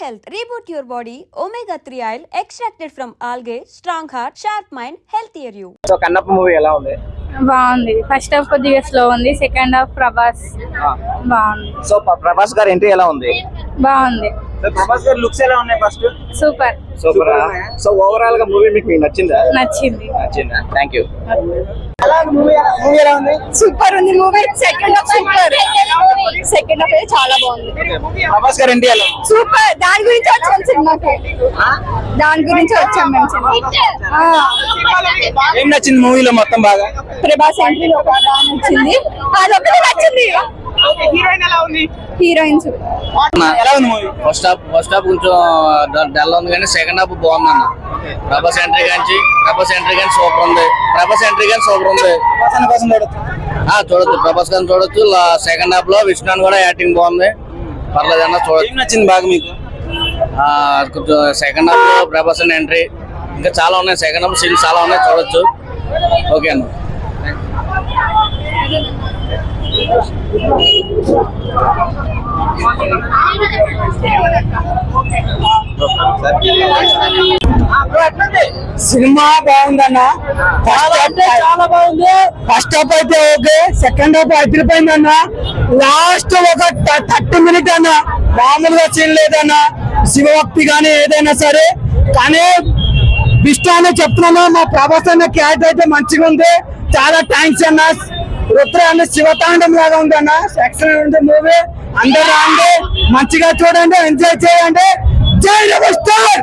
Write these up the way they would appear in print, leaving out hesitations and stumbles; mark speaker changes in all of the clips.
Speaker 1: health. Reboot your body. Omega-3 oil extracted from algae. Strong heart, sharp mind, healthier you.
Speaker 2: So Kannappa movie ఎలా ఉంది?
Speaker 3: బాగుంది. First half కొద్దిగా slow ఉంది, second half Prabhas బాగుంది.
Speaker 2: So Prabhas గారి entry ఎలా ఉంది?
Speaker 3: బాగుంది.
Speaker 2: ప్రభాస్ గారి లుక్స్ ఎలా ఉన్నాయి? First
Speaker 3: super.
Speaker 2: సో ఓవరాల్ గా మూవీ మీకు నచ్చిందా?
Speaker 3: నచ్చిందా?
Speaker 2: థాంక్యూ. మూవీ ఎలా ఉంది?
Speaker 3: సూపర్ ఉంది movie. Second half super. Second half చాలా బాగుంది.
Speaker 2: ప్రభాస్ గారి ఎంట్రీ ఎలా ఉంది?
Speaker 3: సూపర్. దాని గురించి వచ్చాం సినిమాకి. దాని గురించి వచ్చాం మంచిగా.
Speaker 2: ఏం నచ్చింది మూవీలో మొత్తం బాగా?
Speaker 3: ప్రభాస్ ఎంట్రీ బాగా నచ్చింది. అదొకటి నచ్చింది.
Speaker 2: హీరోయిన్ ఎలా ఉంది?
Speaker 3: హీరోయిన్స్
Speaker 2: ఎలా ఉంది మూవీ?
Speaker 4: ఫస్ట్ హాఫ్ కొంచెం డల్ ఉంది కానీ సెకండ్ హాఫ్ బాగుంది అన్న. ప్రభాస్ ఎంట్రీ కానీ సూపర్ ఉంది. చూడొచ్చు, ప్రభాస్ గారిని చూడొచ్చు. సెకండ్ హాఫ్ లో విష్ణు కూడా యాక్టింగ్ బాగుంది, పర్లేదు అన్న చూడొచ్చు.
Speaker 2: ఏం నచ్చింది బాగా మీకు?
Speaker 4: కొంచెం సెకండ్ హాఫ్ లో ప్రభాస్ ఎంట్రీ ఇంకా చాలా ఉన్నాయి. సెకండ్ హాఫ్ సీన్స్ చాలా ఉన్నాయి, చూడొచ్చు. ఓకే అన్న.
Speaker 5: సినిమా బాగుందన్న. చాలా బాగుంది. ఫస్ట్ హాఫ్ అయితే ఓకే, సెకండ్ హాఫ్ అదిరిపోయిందన్న. లాస్ట్ ఒక 30 మినిట్ అన్న మామూలుగా సీన్ లేదన్న. శివభక్తి కానీ ఏదైనా సరే, కానీ విష్ణు అనే చెప్తున్నాను, మా ప్రభాస్ అన్న క్యారెక్టర్ అయితే మంచిగా ఉంది. చాలా థ్యాంక్స్ అన్న. రుద్ర అన్న శివతాండం లాగా ఉంది అన్న. ఎక్సలెంట్ ఉంది మూవీ. అందరూ రండి, మంచిగా చూడండి, ఎంజాయ్ చేయండి. జై రెబల్ స్టార్.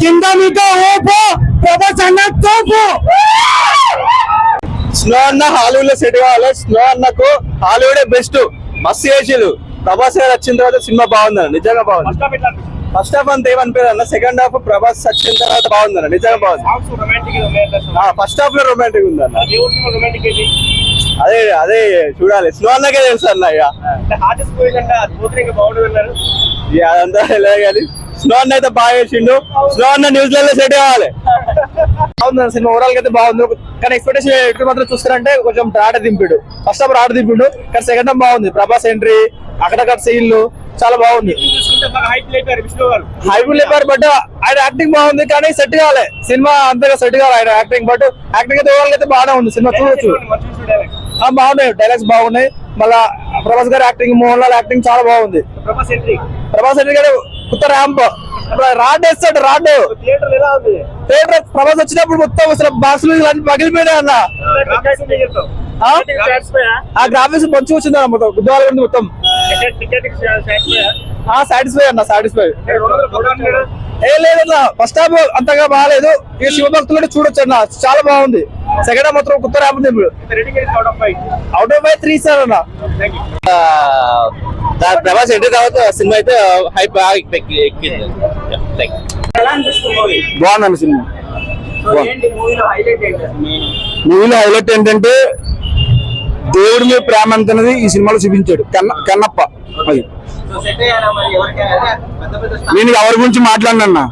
Speaker 5: కింద మీతో ఓపో, ప్రభాస్ అన్న తోపు.
Speaker 2: స్నో అన్న హాలీవుడ్ లో సెట్ కావాలి. స్నో అన్నకు హాలీవుడే బెస్ట్. మస్తు చేసిరు. ప్రభాస్ గారు వచ్చిన తర్వాత సినిమా బాగుందన్న, నిజంగా బాగుంది. ఫస్ట్ హాఫ్ అంత ఏమనిపించదు అన్న. సెకండ్ హాఫ్ ప్రభాస్ వచ్చిన తర్వాత బాగుందన్న, నిజంగా బాగుంది. ఫస్ట్ హాఫ్ లో రొమాంటిక్ ఉందన్న. అదే చూడాలి. స్నో అన్నకే తెలుసు అన్న. ఇక అదంతా లేదు కానీ స్నో అన్న అయితే బాగా చేసిండు. స్నో అన్న న్యూజిలాండ్ లో సెట్ కావాలి. బాగుంది సినిమా. ఓవరాల్ అయితే బాగుంది, కానీ ఎక్స్పెక్టేషన్ ఎక్కడ మాత్రం చూస్తారంటే కొంచెం రాట దింపిడు. ఫస్ట్ హాఫ్ రాట దింపిడు, కానీ సెకండ్ హాఫ్ బాగుంది. ప్రభాస్ ఎంట్రీ, అక్కడక్కడ సీన్లు చాలా బాగుంది. హైప్ లేపారు, బట్ ఆయన యాక్టింగ్ బాగుంది, కానీ సెట్ కావాలి సినిమా. అంతగా సెట్ కావాలి ఆయన యాక్టింగ్. బట్ యాక్టింగ్ అయితే ఓవరాల్ అయితే బాగానే ఉంది. సినిమా చూడొచ్చు, బాగున్నాయి. డైలాగ్స్ బాగున్నాయి. మళ్ళా ప్రభాస్ గారి యాక్టింగ్, మోహన్ లాల్ యాక్టింగ్ చాలా బాగుంది. ప్రభాస్ ఎంట్రీ గారు కొత్త ర్యాంప్ రాడ్ వేస్తాడు. రాడ్ థియేటర్ ప్రభాస్ వచ్చినప్పుడు మొత్తం అసలు బాక్స్ పగిలిపోయినా అన్న. ఆ గ్రాఫిక్స్ మంచిగా వచ్చింది అన్న. మొత్తం గుద్దవాళ్ళ మొత్తం సాటిస్ఫై అన్న. సాటిస్ఫై ఏం లేదన్న. ఫస్ట్ హాఫ్ అంతగా బాగాలేదు. ఇక శివభక్తులు కూడా చూడొచ్చు అన్న, చాలా బాగుంది. సెకండ్ హాఫ్ మాత్రం కొత్త ర్యాంప్ ఉంది. అవుట్ ఆఫ్ 3 సార్ అన్న.
Speaker 4: ప్రభాస్ ఎంట్రీ తర్వాత సినిమా అయితే హైప్ బాగా ఎక్కింది.
Speaker 5: బాగుందండి సినిమా. మూవీలో హైలైట్ ఏంటంటే దేవుడి మీద ప్రేమ అంతనేది ఈ సినిమాలో చూపించాడు కన్నప్ప. అది నేను ఎవరి గురించి మాట్లాడినా,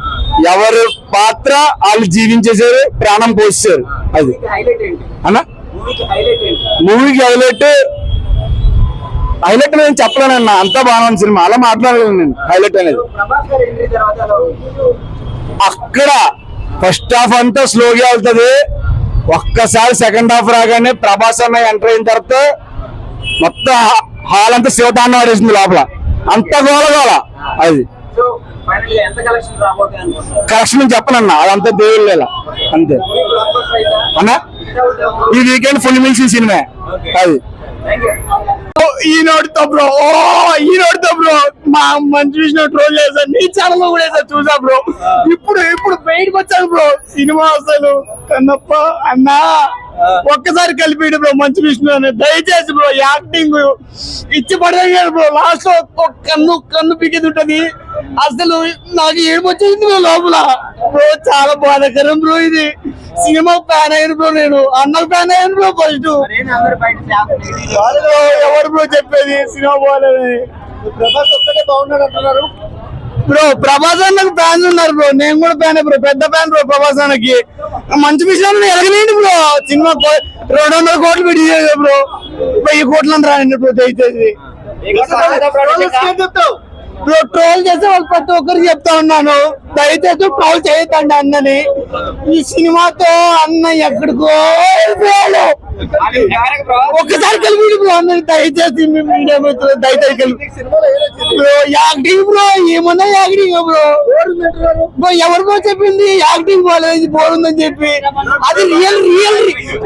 Speaker 5: ఎవరి పాత్ర వాళ్ళు జీవించేసారు, ప్రాణం పోసారు. అది అన్న మూవీకి హైలైట్ నేను చెప్పలేనన్నా. అంతా బాగుంది సినిమా, అలా మాట్లాడలేను నేను. హైలైట్ అనేది అక్కడ ఫస్ట్ హాఫ్ అంతా స్లోగా వెళ్తుంది. ఒక్కసారి సెకండ్ హాఫ్ రాగానే ప్రభాస్ అన్న ఎంటర్ అయిన తర్వాత మొత్తం హాల్ అంతా శివతాండం ఆడేసింది లోపల. అంత గోల అది కలెక్షన్ చెప్పనన్నా. అదంతా దేవుళ్ళ అంతే అన్నా. ఈ వీకెండ్ ఫుల్ మిల్స్ సినిమా అది. ఈనాడుతో బ్రో మా మంచి విషయం ట్రోల్ చేశాను. నీ ఛానల్ లో కూడా వేసా, చూసా బ్రో. ఇప్పుడు బయటకు వచ్చాను బ్రో. సినిమా అసలు కన్నప్ప అన్నా ఒక్కసారి కలిపిడు బ్రో మంచి విషయం అని. దయచేసి బ్రో యాక్టింగ్ ఇచ్చి పడేయారు బ్రో. లాస్ట్ లో కన్ను పీకేది ఉంటది. అసలు నాకు ఏమొచ్చేసింది బ్రో లోపల బ్రో. చాలా బాధాకరం బ్రో. ఇది సినిమా ఫ్యాన్ అయ్యాను బ్రో. నేను అన్నకు ఫ్యాన్ అయ్యాను బ్రో. ఫస్ట్ ఎవరు బ్రో చెప్పేది సినిమా బాగాలేదని? ప్రభాస్ ఒక్కటే బాగున్నాడు అంటున్నారు బ్రో. ప్రభాస్ అన్నకు ఫ్యాన్స్ ఉన్నారు బ్రో. నేను కూడా ఫ్యాన్ బ్రో, పెద్ద ఫ్యాన్ బ్రో ప్రభాస్ అన్నకి. మంచి విషయాన్ని ఎరగలేండి బ్రో. సినిమా 200 కోట్లు పెట్టి బ్రో. 1000 కోట్లు అని రానండి బ్రో. దయచేసి బ్రో ట్రోల్ చేసే వాళ్ళు ప్రతి ఒక్కరికి చెప్తా ఉన్నాను, దయచేసి ట్రోల్ చేయొద్దండి అన్నని. ఈ సినిమాతో అన్న ఎక్కడికో వెళ్ళిపోయాడు. ఒక్కసారి కలిపి బ్రో అన్నని దయచేసి మీడియా మిత్రులు దయచేసి కలిపి బ్రో. యాక్టింగ్ బ్రో ఏమన్నా యాక్టింగ్ బ్రో. బ్రో ఎవరు బ్రో చెప్పింది యాక్టింగ్ బాగాలేదు బోర్ ఉందని చెప్పి? అది రియల్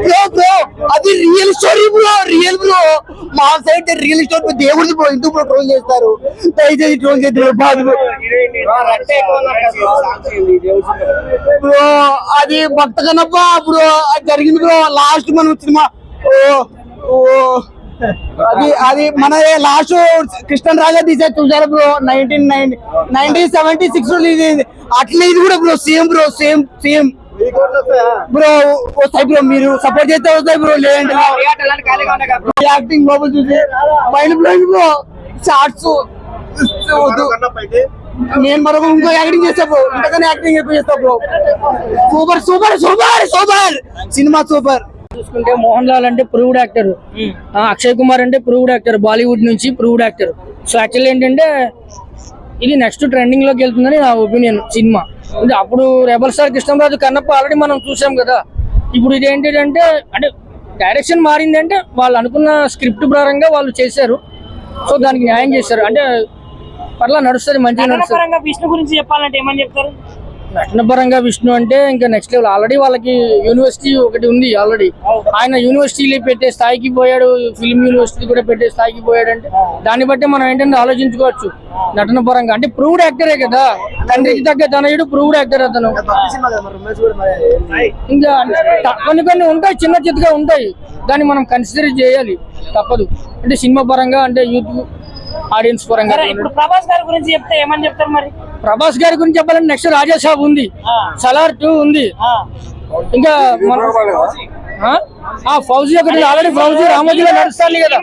Speaker 5: బ్రో బ్రో, అది real story bro, real bro. మా సైడ్ రియల్ స్టోరీ దేవుడిది బ్రో, ఎందుకు బ్రో ట్రోల్ చేస్తారు? దయచేసి ట్రోల్ చేస్తారు బాధ బ్రో. అది భక్త కనప్ప బ్రో, అది జరిగింది బ్రో. లాస్ట్ మనం సినిమా అది మన లాస్ట్ కృష్ణన్ రాజా తీసే చూసారు బ్రో. 1976 అట్లా ఇది కూడా bro same bro, same bro. వస్తాయి బ్రో, మీరు సపోర్ట్ చేస్తే వస్తాయి బ్రో, లేదంటే యాక్టింగ్ బాబు చూసి మైండ్ బ్లోయింగ్ బ్రో. షార్ట్స్ నేను మరొక ఇంకో యాక్టింగ్ చేస్తా బ్రో, ఇంతకన్నా యాక్టింగ్ ఎక్కువ చేస్తా bro. Super super super super cinema super.
Speaker 6: చూసుకుంటే మోహన్ లాల్ అంటే ప్రూవ్డ్ యాక్టర్, అక్షయ్ కుమార్ అంటే ప్రూవ్డ్ యాక్టర్, బాలీవుడ్ నుంచి ప్రూవ్డ్ యాక్టర్. సో యాక్చువల్లీ ఏంటంటే ఇది నెక్స్ట్ ట్రెండింగ్ లోకి వెళ్తుందని నా ఒపీనియన్ సినిమా. అంటే అప్పుడు rebel star Krishnam Raju Kannappa already మనం చూసాం కదా. ఇప్పుడు ఇది ఏంటంటే అంటే డైరెక్షన్ మారిందంటే వాళ్ళు అనుకున్న స్క్రిప్ట్ పరంగా వాళ్ళు చేశారు, సో దానికి న్యాయం చేశారు. అంటే పర్లా నడుస్తుంది, మంచిగా నడుస్తుంది.
Speaker 7: విష్ణు గురించి చెప్పాలంటే ఏమని చెప్తారు?
Speaker 6: నటన పరంగా విష్ణు అంటే ఇంకా నెక్స్ట్ లెవెల్. ఆల్రెడీ వాళ్ళకి యూనివర్సిటీ ఒకటి ఉంది ఆల్రెడీ. ఆయన యూనివర్సిటీలు పెట్టే స్థాయికి పోయాడు, ఫిల్మ్ యూనివర్సిటీ కూడా పెట్టే స్థాయికి పోయాడు. అంటే దాన్ని బట్టి మనం ఏంటంటే ఆలోచించుకోవచ్చు నటన పరంగా. అంటే ప్రూవ్డ్ యాక్టరే కదా, తండ్రికి తగ్గ తనయుడు ప్రూవ్డ్ యాక్టర్ అతను. ఇంకా కొన్ని ఉంటాయి, చిన్న చిత్తగా ఉంటాయి, దాన్ని మనం కన్సిడర్ చేయాలి, తప్పదు. అంటే సినిమా పరంగా అంటే యూత్ ఆడియన్స్ పరంగా.
Speaker 7: ఇప్పుడు ప్రభాస్ గారి గురించి చెప్తే ఏమని చెప్తారు మరి?
Speaker 6: ప్రభాస్ గారి గురించి చెప్పాలంటే నెక్స్ట్ రాజాసాబ్ ఉంది, సలార్ 2 ఉంది, ఇంకా ఫౌజీ ఒకటి ఆల్రెడీ ఫౌజీ రామోజీలో నడుస్తాను కదా.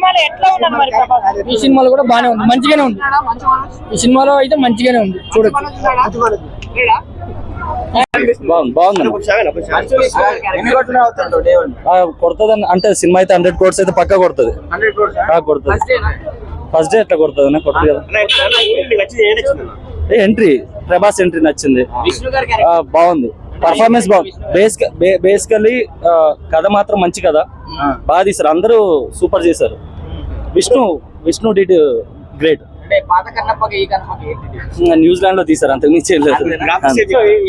Speaker 6: ఈ సినిమాలో కూడా బాగానే ఉంది, మంచిగానే ఉంది. ఈ సినిమాలో అయితే మంచిగానే ఉంది, చూడొచ్చు.
Speaker 2: కొడుతుంది అంటే సినిమా అయితే 100 crores అయితే పక్కా కొడుతుంది. ఫస్ట్ డే ఎట్లా కొడుతుంది కొడుతుంది కదా. ఎంట్రీ ప్రభాస్ ఎంట్రీ నచ్చింది, బాగుంది, పర్ఫార్మెన్స్ బాగుంది. బేసికల్లీ కథ మాత్రం మంచి కథ, బాగా తీసారు, అందరూ సూపర్ చేశారు. Vishnu did great. న్యూజిలాండ్ లో తీసారు, అంతకు మించి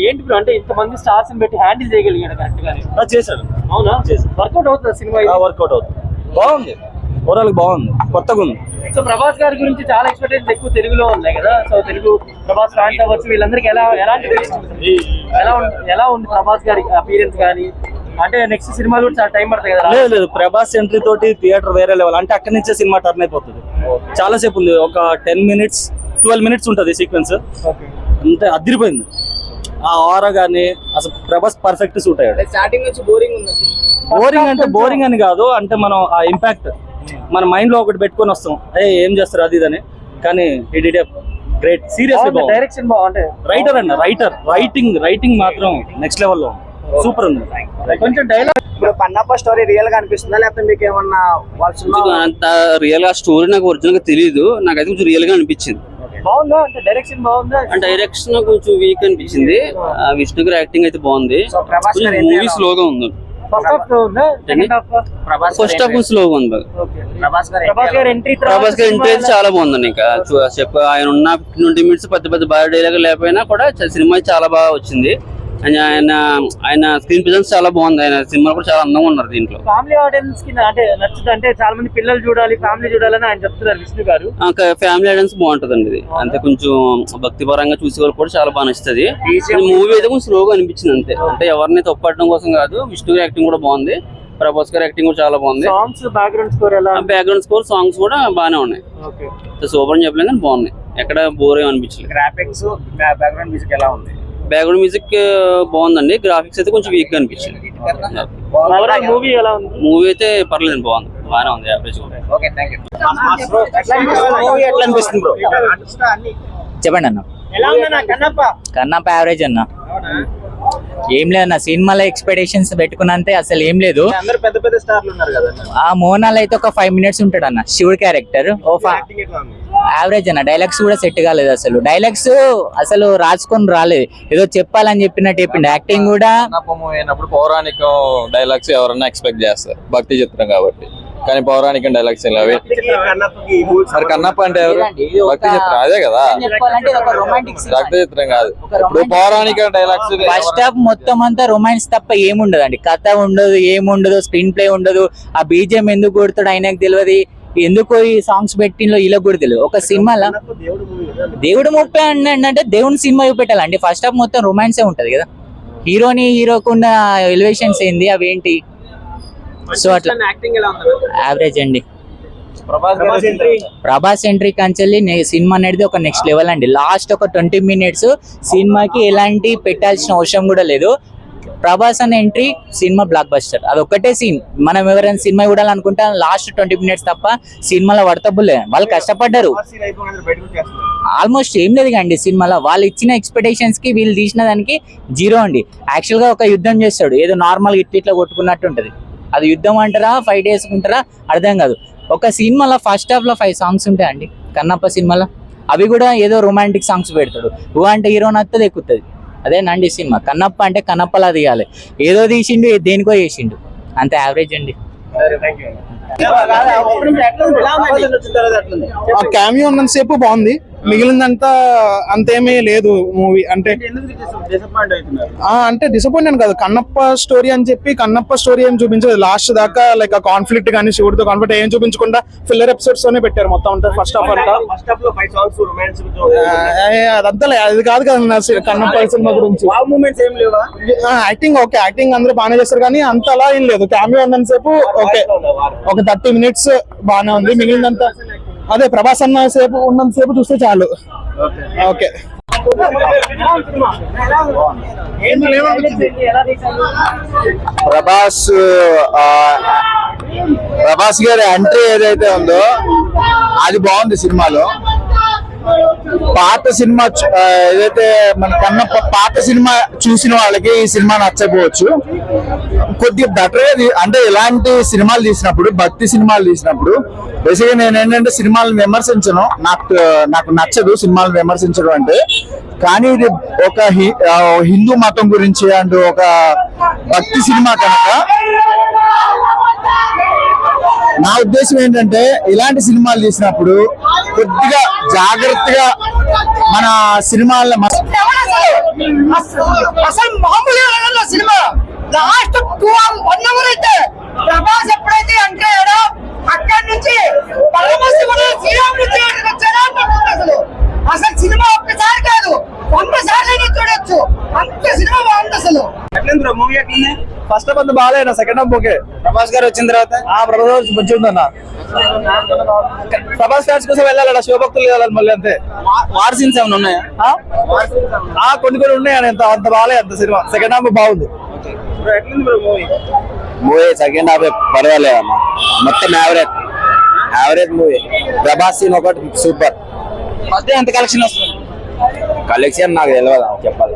Speaker 7: ఏంటి బ్రో అంటే ఇంతమంది స్టార్స్ పెట్టి హ్యాండిల్ చేయగలిగాడు కరెక్ట్ గానే?
Speaker 2: చేశారు.
Speaker 7: అవునా? వర్కౌట్ అవుతుంది సినిమా?
Speaker 2: వర్కౌట్ అవుతుంది, బాగుంది, ఓవరాల్ బాగుంది, కొత్తగా ఉంది.
Speaker 7: సో ప్రభాస్ గారి గురించి చాలా ఎక్స్పెక్టేషన్స్ ఎక్కువ తెలుగులో ఉన్నాయి కదా. సో తెలుగు ప్రభాస్ ఫ్యాన్స్ అవ్వచ్చు, వీళ్ళందరికీ ఎలా ఉంది ప్రభాస్ గారి అపీరెన్స్ కానీ? అంటే నెక్స్ట్ సినిమా కూడా చాలా టైం పడుతుంది కదా.
Speaker 2: లేదు, ప్రభాస్ ఎంట్రీ తోటి థియేటర్ వేరే లెవెల్. అంటే అక్కడి నుంచే సినిమా టర్న్ అయిపోతుంది. చాలా సేపు ఉంది, ఒక 10 minutes 12 minutes ఉంటుంది సీక్వెన్స్, అంతే అదిరిపోయింది. ఆ ఆరా గానీ అసలు ప్రభాస్ పర్ఫెక్ట్ సూట్ అయ్యాడు.
Speaker 7: స్టార్టింగ్ నుంచి బోరింగ్ ఉంది.
Speaker 2: బోరింగ్ అంటే బోరింగ్ అని కాదు, అంటే మనం ఆ ఇంపాక్ట్ మన మైండ్ లో ఒకటి పెట్టుకొని వస్తాం, ఏం చేస్తారు అది ఇదని. కానీ ఈ డిడ్ గ్రేట్, సీరియస్లీ
Speaker 7: డైరెక్షన్ బాగుంటే
Speaker 2: రైటర్ అన్న రైటింగ్ మాత్రం నెక్స్ట్ లెవెల్లో సూపర్ ఉంది.
Speaker 7: కొంచెం డైలాగ్
Speaker 5: పన్నప్ప స్టోరీ రియల్ గా అనిపిస్తుందా, లేకపోతే మీకు ఏమన్నా
Speaker 4: అంత రియల్ గా స్టోరీ నాకు ఒరిజినల్ గా తెలియదు, నాకైతే కొంచెం రియల్ గా అనిపించింది.
Speaker 7: బాగుందా? అంటే డైరెక్షన్ బాగుందా?
Speaker 4: డైరెక్షన్ కొంచెం వీక్ అనిపించింది. విష్ణు గారి యాక్టింగ్ అయితే బాగుంది, మూవీ స్లోగా ఉంది.
Speaker 7: ఫస్ట్ హాఫ్
Speaker 4: స్లోగా ఉంది.
Speaker 7: ప్రభాస్ గారి ఎంట్రీ
Speaker 4: అయితే చాలా బాగుందండి. ఇంకా ఆయన ఉన్న 20 minutes పెద్ద బాగా డైలాగ్ లేకపోయినా కూడా సినిమా చాలా బాగా వచ్చింది. ఆయన స్క్రీన్ ప్రెజెన్స్ చాలా బాగుంది. ఆయన సినిమా కూడా చాలా అందంగా ఉన్నారు దీంట్లో.
Speaker 7: ఫ్యామిలీ ఆడియన్స్ కి అంటే నచ్చుతుంది, అంటే చాలా మంది పిల్లలు చూడాలి, ఫ్యామిలీ చూడాలని ఆయన చెప్తున్నారు విష్ణు గారు.
Speaker 4: ఫ్యామిలీ ఆడియన్స్ బాగుంటదండి ఇది, అంతే కొంచెం భక్తి పరంగా చూసే వాళ్ళు కూడా చాలా బాగా నచ్చుతుంది. మూవీ అయితే కొంచెం స్లోగా అనిపించింది అంతే. అంటే ఎవరిని తప్పడడం కోసం కాదు, విష్ణు గారి యాక్టింగ్ కూడా బాగుంది, ప్రభాస్ గారి యాక్టింగ్ కూడా చాలా బాగుంది.
Speaker 7: సాంగ్స్ బ్యాక్గ్రౌండ్ స్కోర్ ఎలా?
Speaker 4: బ్యాక్గ్రౌండ్ స్కోర్ సాంగ్స్ కూడా బాగానే ఉన్నాయి. సూపర్ అని చెప్పలేదు కానీ బాగున్నాయి, ఎక్కడ బోర్ ఏమి అనిపించలేదు.
Speaker 7: గ్రాఫిక్స్ బ్యాక్గ్రౌండ్ మ్యూజిక్ ఎలా ఉంది?
Speaker 4: బ్యాక్గ్రౌండ్ మ్యూజిక్ బాగుందండి, గ్రాఫిక్స్ అయితే కొంచెం వీక్ గా అనిపించింది.
Speaker 7: మూవీ ఎలా ఉంది?
Speaker 4: మూవీ అయితే పర్లేదు, బాగుంది, బాగానే ఉంది, యావరేజ్ గా.
Speaker 5: ఎట్లా అనిపిస్తుంది బ్రో?
Speaker 8: చెప్పండి అన్న.
Speaker 7: ఎలా ఉందన్న కన్నప్ప?
Speaker 8: కన్నప్ప యావరేజ్ అన్న. ఏం లేదన్న సినిమాలో ఎక్స్పెక్టేషన్స్ పెట్టుకున్నంతే అసలు ఏం లేదు.
Speaker 7: అందరు పెద్ద పెద్ద స్టార్లు ఉన్నారు కదా.
Speaker 8: ఆ మోనాల్ అయితే ఒక 5 minutes ఉంటాడు అన్న, శివుడు క్యారెక్టర్. యావరేజ్ అన్న, డైలాగ్స్ కూడా సెట్ కాలేదు అసలు. డైలాగ్స్ అసలు రాసుకొని రాలేదు, ఏదో చెప్పాలని చెప్పినట్టు చెప్పిండు. యాక్టింగ్ కూడా
Speaker 9: అయినప్పుడు పౌరాణిక డైలాగ్స్ ఎవరన్నా ఎక్స్పెక్ట్ చేస్తారు, భక్తి చిత్రం కాబట్టి. కానీ పౌరాణిక డైలాగ్స్ అవి మరి కన్నప్ప అంటే ఎవరు? భక్తి చిత్రం అదే కదా, భక్తి చిత్రం కాదు. ఇప్పుడు పౌరాణిక డైలాగ్స్
Speaker 8: ఫస్ట్ హాఫ్ మొత్తం అంతా రొమాన్స్ తప్ప ఏముండదండి. కథ ఉండదు, ఏముండదు, స్క్రీన్ ప్లే ఉండదు. ఆ బీజిఎం ఎందుకు కొడుతాడు ఆయనకు తెలియదు, ఎందుకు ఈ సాంగ్స్ పెట్టినలో ఇలా కూడా తెలియదు. ఒక సినిమాలో దేవుడు ముప్పై అంటే దేవుని సినిమా చూపెట్టాలండి. ఫస్ట్ హాఫ్ మొత్తం రొమాన్సే ఉంటది కదా. హీరోకున్న ఎలివేషన్స్ ఏంది, అవేంటి? సో అట్లా యావరేజ్ అండి. ప్రభాస్ ఎంట్రీ కంచెల్లి సినిమా అనేది ఒక నెక్స్ట్ లెవెల్ అండి. లాస్ట్ ఒక 20 minutes సినిమాకి ఎలాంటి పెట్టాల్సిన అవసరం కూడా లేదు. ప్రభాస్ అనే ఎంట్రీ సినిమా బ్లాక్ బస్టర్. అది ఒక్కటే సీన్. మనం ఎవరైనా సినిమా చూడాలనుకుంటే లాస్ట్ 20 minutes తప్ప సినిమాలో వర్తబుల్లే. వాళ్ళు కష్టపడ్డారు, ఆల్మోస్ట్ ఏం లేదు అండి సినిమాలో. వాళ్ళు ఇచ్చిన ఎక్స్పెక్టేషన్స్ కి వీళ్ళు తీసిన దానికి 0 అండి. యాక్చువల్ గా ఒక యుద్ధం చేస్తాడు, ఏదో నార్మల్ ఇట్లా కొట్టుకున్నట్టు ఉంటది. అది యుద్ధం అంటారా 5 days ఉంటారా అర్థం కాదు. ఒక సినిమాలో ఫస్ట్ హాఫ్ లో 5 songs ఉంటాయండి కన్నప్ప సినిమాలో. అవి కూడా ఏదో రొమాంటిక్ సాంగ్స్ పెడతాడు. అంటే హీరో నత్తది ఎక్కుతుంది. అదేనండి సినిమా. కన్నప్ప అంటే కన్నప్పలా తీయాలి, ఏదో తీసిండు దేనికో చేసిండు, అంత యావరేజ్ అండి.
Speaker 2: క్యామియో ఉన్నంతసేపు బాగుంది, మిగిలిందంతా అంతేమీ లేదు మూవీ. అంటే అంటే డిసప్పాయింట్ కాదు, కన్నప్ప స్టోరీ అని చెప్పి కన్నప్ప స్టోరీ ఏం చూపించలేదు లాస్ట్ దాకా. లైక్ ఆ కాన్ఫ్లిక్ట్ కానీ శివుడితో కాన్ఫ్లిక్ట్ ఏం చూపించకుండా ఫిల్లర్ ఎపిసోడ్స్ తోనే పెట్టారు మొత్తం. అంటే ఫస్ట్ హాఫ్ అంతా అదంతా అది కాదు కదా కన్నప్ప సినిమా గురించి. యాక్టింగ్ ఓకే, యాక్టింగ్ అందరూ బాగానే చేస్తారు కానీ అంత అలా ఏం లేదు. క్యామియో ఉన్నంతసేపు ఓకే, ఒక 30 minutes బాగానే ఉంది. మిగిలినంతా అదే ప్రభాస్ అన్న సేపు ఉన్నంతసేపు చూస్తే చాలు. ఓకే
Speaker 5: ప్రభాస్ గారి ఎంట్రీ ఏదైతే ఉందో అది బాగుంది సినిమాలో. పాత సినిమా ఏదైతే మన కన్నప్ప పాత సినిమా చూసిన వాళ్ళకి ఈ సినిమా నచ్చకపోవచ్చు. కొద్దిగా బెటర్ అంటే ఇలాంటి సినిమాలు తీసినప్పుడు, భక్తి సినిమాలు తీసినప్పుడు బేసిక్గా నేను ఏంటంటే సినిమాలను విమర్శించను, నాకు నచ్చదు సినిమాలను విమర్శించడం అంటే. కానీ ఇది ఒక హిందూ మతం గురించి అండ్ ఒక భక్తి సినిమా కనుక నా ఉద్దేశం ఏంటంటే ఇలాంటి సినిమాలు తీసినప్పుడు కొద్దిగా జాగ్రత్తగా మన సినిమాల్లో
Speaker 6: అసలు మామూలు సినిమా లాస్ట్ 1 hour అయితే ప్రభాస్ ఎప్పుడైతే అంటే అక్కడి నుంచి అసలు సినిమా ఒక్కసారి కాదు 100 సార్లు చూడొచ్చు, అంత సినిమా బాగుంది అసలు.
Speaker 2: ఫస్ట్ హాఫ్ అంతా బాగాలేనా, సెకండ్ హాఫ్ ఓకే.
Speaker 7: ప్రభాస్ గారు వచ్చిన తర్వాత
Speaker 2: ప్రభాస్ మంచిగా ఉందన్న. ప్రభాస్ ఫ్యాన్స్ కోసం వెళ్ళాలన్న, శివభక్తులు వెళ్ళాలి మళ్ళీ అంతే.
Speaker 7: వార్ సీన్స్ ఏమైనా ఉన్నాయా?
Speaker 2: కొన్ని ఉన్నాయని, అంత బాగాలేదు అంత సినిమా. సెకండ్ హాఫ్ బాగుంది.
Speaker 5: మూవీ సెకండ్ హాఫ్ పర్వాలేదు అన్న, మొత్తం యావరేజ్ మూవీ. ప్రభాస్ సీన్ ఒకటి సూపర్.
Speaker 7: ఫస్ట్ ఎంత కలెక్షన్ వస్తుంది?
Speaker 5: కలెక్షన్ నాకు తెలియదు చెప్పాలి.